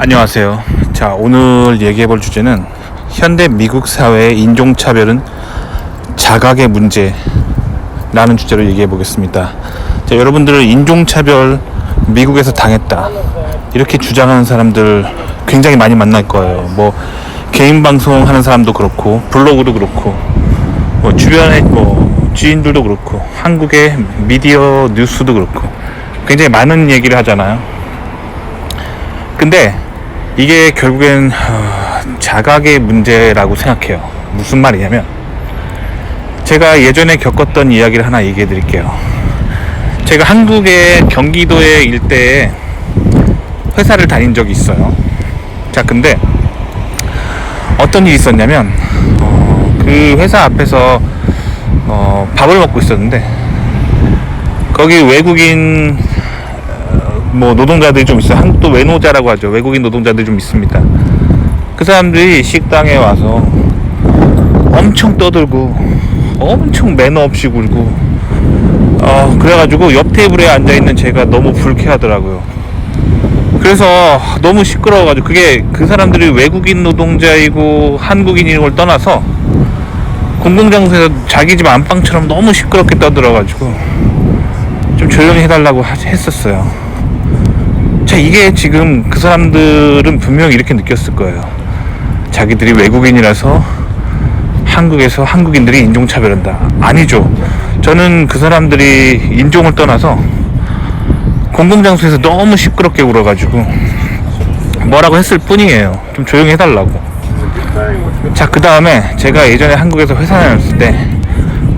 안녕하세요. 자, 오늘 얘기해 볼 주제는 현대 미국 사회의 인종차별은 자각의 문제라는 주제로 얘기해 보겠습니다. 자, 여러분들은 인종차별 미국에서 당했다 이렇게 주장하는 사람들 굉장히 많이 만날 거예요. 뭐 개인 방송 하는 사람도 그렇고 블로그도 그렇고 뭐 주변에 뭐 지인들도 그렇고 한국의 미디어 뉴스도 그렇고 굉장히 많은 얘기를 하잖아요. 근데 이게 결국엔 자각의 문제라고 생각해요. 무슨 말이냐면 제가 예전에 겪었던 이야기를 하나 얘기해 드릴게요. 제가 한국의 경기도의 일대에 회사를 다닌 적이 있어요. 자, 근데 어떤 일이 있었냐면 그 회사 앞에서 밥을 먹고 있었는데 거기 외국인 뭐 노동자들이 좀 있어요. 한국도 외노자라고 하죠. 외국인 노동자들이 좀 있습니다. 그 사람들이 식당에 와서 엄청 떠들고 엄청 매너 없이 굴고 그래가지고 옆 테이블에 앉아있는 제가 너무 불쾌하더라고요. 그래서 너무 시끄러워가지고 그게 그 사람들이 외국인 노동자이고 한국인인 걸 떠나서 공공장소에서 자기 집 안방처럼 너무 시끄럽게 떠들어가지고 좀 조용히 해달라고 했었어요. 자, 이게 지금 그 사람들은 분명히 이렇게 느꼈을 거예요. 자기들이 외국인이라서 한국에서 한국인들이 인종차별한다. 아니죠. 저는 그 사람들이 인종을 떠나서 공공장소에서 너무 시끄럽게 굴어가지고 뭐라고 했을 뿐이에요. 좀 조용히 해달라고. 자, 그 다음에 제가 예전에 한국에서 회사 다녔을 때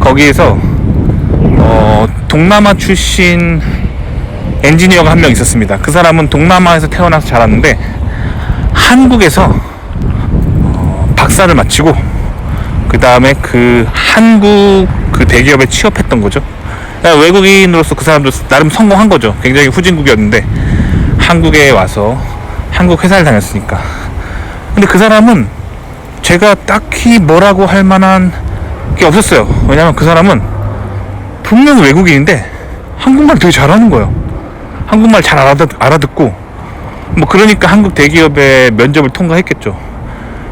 거기에서 동남아 출신 엔지니어가 한 명 있었습니다. 그 사람은 동남아에서 태어나서 자랐는데 한국에서 박사를 마치고 그 다음에 그 한국 그 대기업에 취업했던 거죠. 그러니까 외국인으로서 그 사람도 나름 성공한 거죠. 굉장히 후진국이었는데 한국에 와서 한국 회사를 다녔으니까. 근데 그 사람은 제가 딱히 뭐라고 할 만한 게 없었어요. 왜냐면 그 사람은 분명 외국인인데 한국말 되게 잘하는 거예요. 한국말 잘 알아듣고 뭐 그러니까 한국 대기업의 면접을 통과했겠죠.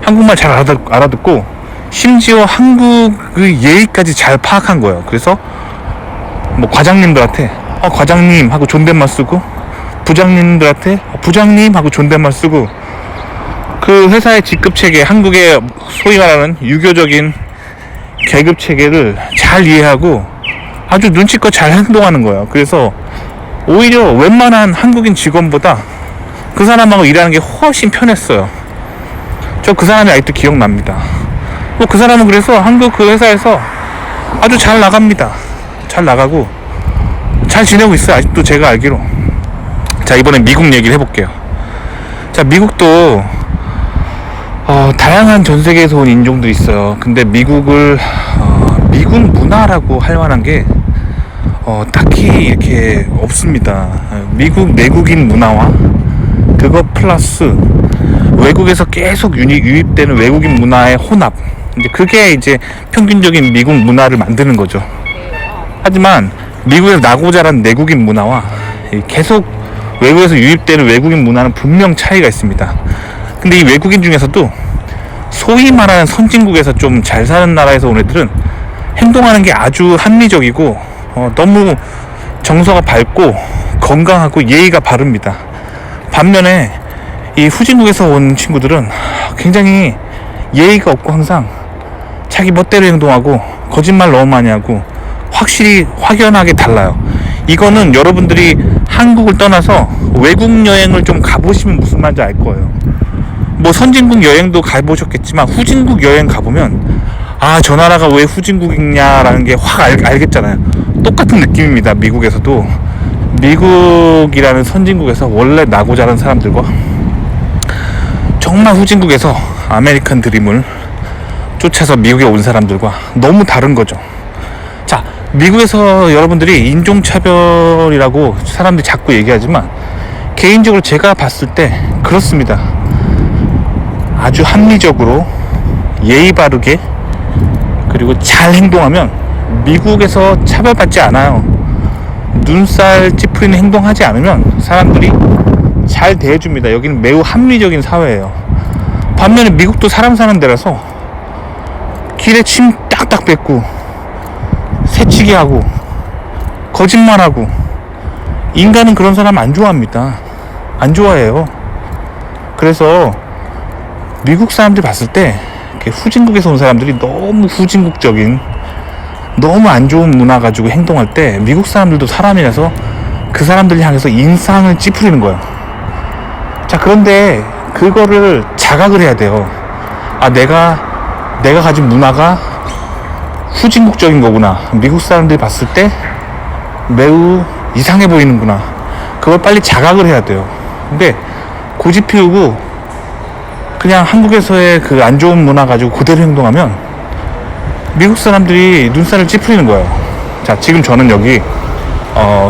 한국말 잘 알아듣고 심지어 한국의 예의까지 잘 파악한 거예요. 그래서 뭐 과장님들한테 과장님 하고 존댓말 쓰고 부장님들한테 부장님 하고 존댓말 쓰고 그 회사의 직급 체계, 한국의 소위 말하는 유교적인 계급 체계를 잘 이해하고 아주 눈치껏 잘 행동하는 거예요. 그래서 오히려 웬만한 한국인 직원보다 그 사람하고 일하는 게 훨씬 편했어요. 저 그 사람이 아직도 기억납니다. 그 사람은 그래서 한국 그 회사에서 아주 잘 나갑니다. 잘 나가고 잘 지내고 있어요. 아직도 제가 알기로. 자, 이번엔 미국 얘기를 해볼게요. 자, 미국도 다양한 전 세계에서 온 인종들이 있어요. 근데 미국을 미국 문화라고 할 만한 게 딱히 이렇게 없습니다. 미국 내국인 문화와 그거 플러스 외국에서 계속 유입되는 외국인 문화의 혼합, 이제 그게 이제 평균적인 미국 문화를 만드는 거죠. 하지만 미국에서 나고 자란 내국인 문화와 계속 외국에서 유입되는 외국인 문화는 분명 차이가 있습니다. 근데 이 외국인 중에서도 소위 말하는 선진국에서 좀 잘 사는 나라에서 온 애들은 행동하는 게 아주 합리적이고 너무 정서가 밝고 건강하고 예의가 바릅니다. 반면에 이 후진국에서 온 친구들은 굉장히 예의가 없고 항상 자기 멋대로 행동하고 거짓말 너무 많이 하고 확실히 확연하게 달라요. 이거는 여러분들이 한국을 떠나서 외국 여행을 좀 가보시면 무슨 말인지 알 거예요. 뭐 선진국 여행도 가보셨겠지만 후진국 여행 가보면 저 나라가 왜 후진국이냐라는 게 확 알겠잖아요. 똑같은 느낌입니다. 미국에서도 미국이라는 선진국에서 원래 나고 자란 사람들과 정말 후진국에서 아메리칸 드림을 쫓아서 미국에 온 사람들과 너무 다른 거죠. 자, 미국에서 여러분들이 인종차별이라고 사람들이 자꾸 얘기하지만 개인적으로 제가 봤을 때 그렇습니다. 아주 합리적으로 예의 바르게 그리고 잘 행동하면 미국에서 차별받지 않아요. 눈살 찌푸리는 행동하지 않으면 사람들이 잘 대해줍니다. 여기는 매우 합리적인 사회예요. 반면에 미국도 사람 사는 데라서 길에 침 딱딱 뱉고 새치기 하고 거짓말하고, 인간은 그런 사람 안 좋아합니다. 안 좋아해요. 그래서 미국 사람들이 봤을 때 후진국에서 온 사람들이 너무 후진국적인, 너무 안 좋은 문화 가지고 행동할 때 미국 사람들도 사람이라서 그 사람들 향해서 인상을 찌푸리는 거예요. 자, 그런데 그거를 자각을 해야 돼요. 아, 내가 가진 문화가 후진국적인 거구나. 미국 사람들이 봤을 때 매우 이상해 보이는구나. 그걸 빨리 자각을 해야 돼요. 근데 고집 피우고 그냥 한국에서의 그 안 좋은 문화 가지고 그대로 행동하면 미국 사람들이 눈살을 찌푸리는 거예요. 자, 지금 저는 여기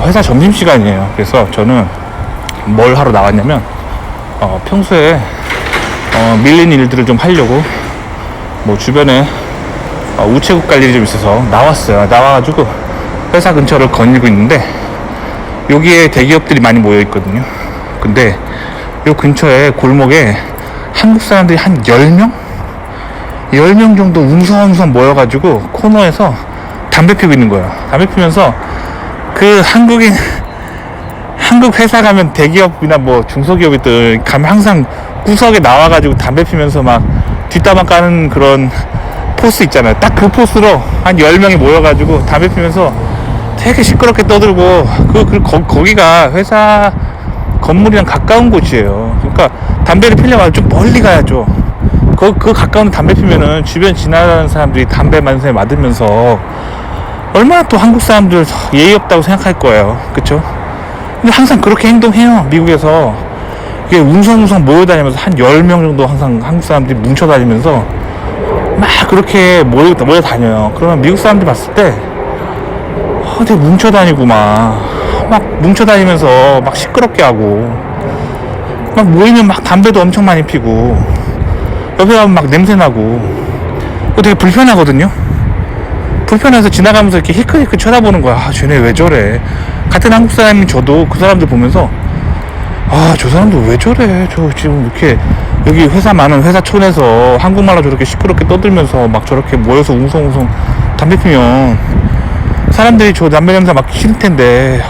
회사 점심시간이에요. 그래서 저는 뭘 하러 나왔냐면 평소에 밀린 일들을 좀 하려고 뭐 주변에 우체국 갈 일이 좀 있어서 나왔어요. 나와가지고 회사 근처를 거닐고 있는데 여기에 대기업들이 많이 모여 있거든요. 근데 요 근처에 골목에 한국 사람들이 한 10명? 10명 정도 웅성웅성 모여가지고 코너에서 담배 피우고 있는 거예요. 담배 피우면서 그 한국 회사 가면 대기업이나 뭐 중소기업들 가면 항상 구석에 나와가지고 담배 피우면서 막 뒷담화 까는 그런 포스 있잖아요. 딱 그 포스로 한 10명이 모여가지고 담배 피우면서 되게 시끄럽게 떠들고, 거기가 회사 건물이랑 가까운 곳이에요. 그러니까 담배를 피려면 좀 멀리 가야죠. 그 가까운 담배 피면은 주변 지나가는 사람들이 담배 만세 맞으면서 얼마나 또 한국 사람들 예의 없다고 생각할 거예요. 그쵸? 근데 항상 그렇게 행동해요. 미국에서 이게 웅성웅성 모여다니면서 한 10명 정도 항상 한국 사람들이 뭉쳐다니면서 막 그렇게 모여다녀요. 그러면 미국 사람들이 봤을 때 되게 뭉쳐다니고 막 뭉쳐다니면서 막 시끄럽게 하고, 막 모이면 막 담배도 엄청 많이 피고, 옆에 가면 막 냄새나고, 되게 불편하거든요. 불편해서 지나가면서 이렇게 힐끗힐끗 쳐다보는 거야. 아, 쟤네 왜 저래. 같은 한국 사람인 저도 그 사람들 보면서 아, 저 사람들 왜 저래. 저 지금 이렇게 여기 많은 회사촌에서 한국말로 저렇게 시끄럽게 떠들면서 막 저렇게 모여서 웅성웅성 담배 피면 사람들이 저 담배 냄새 맡기 싫을 텐데,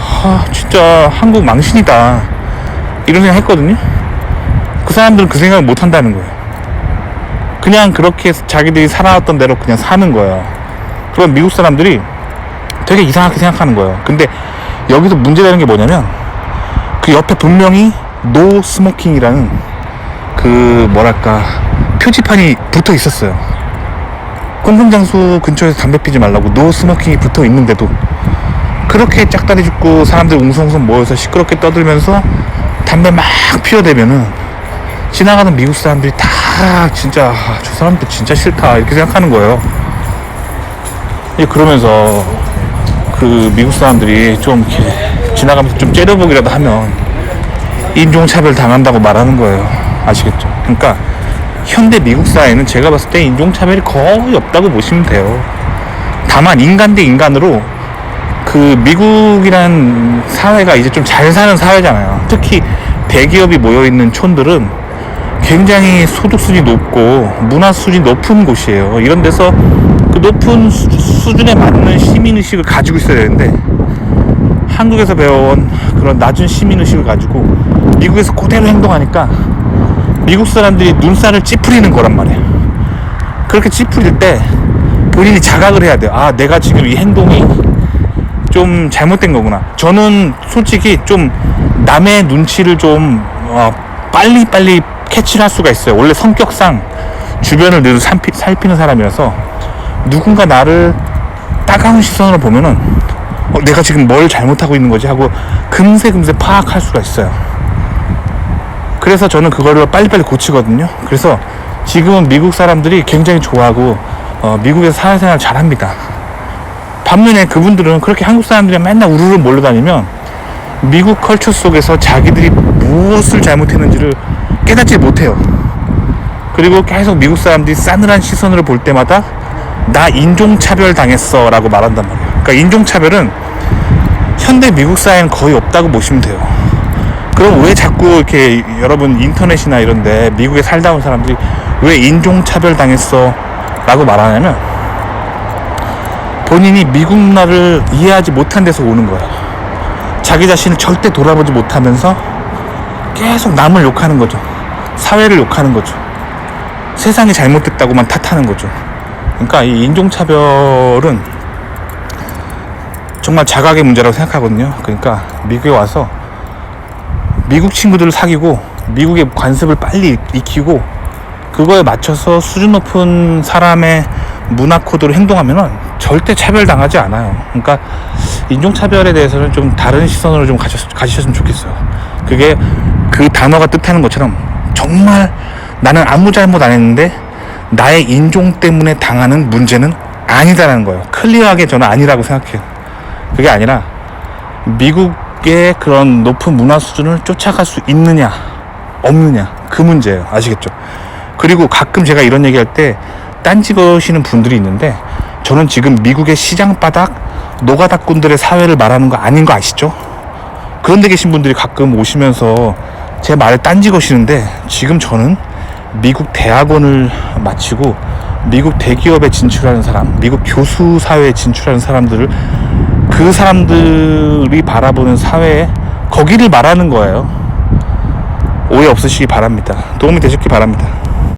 진짜 한국 망신이다, 이런 생각 했거든요. 그 사람들은 그 생각을 못 한다는 거예요. 그냥 그렇게 자기들이 살아왔던 대로 그냥 사는 거예요. 그럼 미국 사람들이 되게 이상하게 생각하는 거예요. 근데 여기서 문제되는 게 뭐냐면, 그 옆에 분명히 노 스모킹이라는 그 표지판이 붙어 있었어요. 공공장소 근처에서 담배 피지 말라고 노 스모킹이 붙어 있는데도 그렇게 짝다리 짚고 사람들 웅성웅성 모여서 시끄럽게 떠들면서 담배 막 피워대면은 지나가는 미국 사람들이 다 진짜 저 사람들 진짜 싫다, 이렇게 생각하는 거예요. 그러면서 그 미국 사람들이 좀 이렇게 지나가면서 좀 째려보기라도 하면 인종차별 당한다고 말하는 거예요. 아시겠죠? 그러니까 현대 미국 사회는 제가 봤을 때 인종차별이 거의 없다고 보시면 돼요. 다만 인간 대 인간으로 그 미국이란 사회가 이제 좀 잘 사는 사회잖아요. 특히 대기업이 모여있는 촌들은 굉장히 소득 수준이 높고 문화 수준이 높은 곳이에요. 이런 데서 그 높은 수준에 맞는 시민의식을 가지고 있어야 되는데, 한국에서 배워온 그런 낮은 시민의식을 가지고 미국에서 그대로 행동하니까 미국 사람들이 눈살을 찌푸리는 거란 말이에요. 그렇게 찌푸릴 때 본인이 자각을 해야 돼요. 아, 내가 지금 이 행동이 좀 잘못된 거구나. 저는 솔직히 좀 남의 눈치를 좀 빨리 캐치를 할 수가 있어요. 원래 성격상 주변을 늘 살피는 사람이라서 누군가 나를 따가운 시선으로 보면은 내가 지금 뭘 잘못하고 있는 거지 하고 금세 파악할 수가 있어요. 그래서 저는 그거를 빨리빨리 고치거든요. 그래서 지금은 미국 사람들이 굉장히 좋아하고 미국에서 사회생활 잘합니다. 반면에 그분들은 그렇게 한국 사람들이 맨날 우르르 몰려다니면 미국 컬처 속에서 자기들이 무엇을 잘못했는지를 깨닫지 못해요. 그리고 계속 미국 사람들이 싸늘한 시선으로 볼 때마다 나 인종차별 당했어 라고 말한단 말이에요. 그러니까 인종차별은 현대 미국 사회는 거의 없다고 보시면 돼요. 그럼 왜 자꾸 이렇게 여러분 인터넷이나 이런데 미국에 살다 온 사람들이 왜 인종차별 당했어 라고 말하냐면, 본인이 미국 문화를 이해하지 못한 데서 오는 거야. 자기 자신을 절대 돌아보지 못하면서 계속 남을 욕하는 거죠. 사회를 욕하는 거죠. 세상이 잘못됐다고만 탓하는 거죠. 그러니까 이 인종차별은 정말 자각의 문제라고 생각하거든요. 그러니까 미국에 와서 미국 친구들을 사귀고 미국의 관습을 빨리 익히고 그거에 맞춰서 수준 높은 사람의 문화 코드로 행동하면은 절대 차별당하지 않아요. 그러니까 인종차별에 대해서는 좀 다른 시선으로 좀 가지셨으면 좋겠어요. 그게 그 단어가 뜻하는 것처럼 정말 나는 아무 잘못 안 했는데 나의 인종 때문에 당하는 문제는 아니다라는 거예요. 클리어하게 저는 아니라고 생각해요. 그게 아니라 미국의 그런 높은 문화 수준을 쫓아갈 수 있느냐 없느냐, 그 문제예요. 아시겠죠? 그리고 가끔 제가 이런 얘기할 때 딴지 거시는 분들이 있는데, 저는 지금 미국의 시장 바닥 노가다꾼들의 사회를 말하는 거 아닌 거 아시죠? 그런 데 계신 분들이 가끔 오시면서 제 말을 딴지 거시는데, 지금 저는 미국 대학원을 마치고 미국 대기업에 진출하는 사람, 미국 교수 사회에 진출하는 사람들을, 그 사람들이 바라보는 사회에 거기를 말하는 거예요. 오해 없으시기 바랍니다. 도움이 되셨기 바랍니다.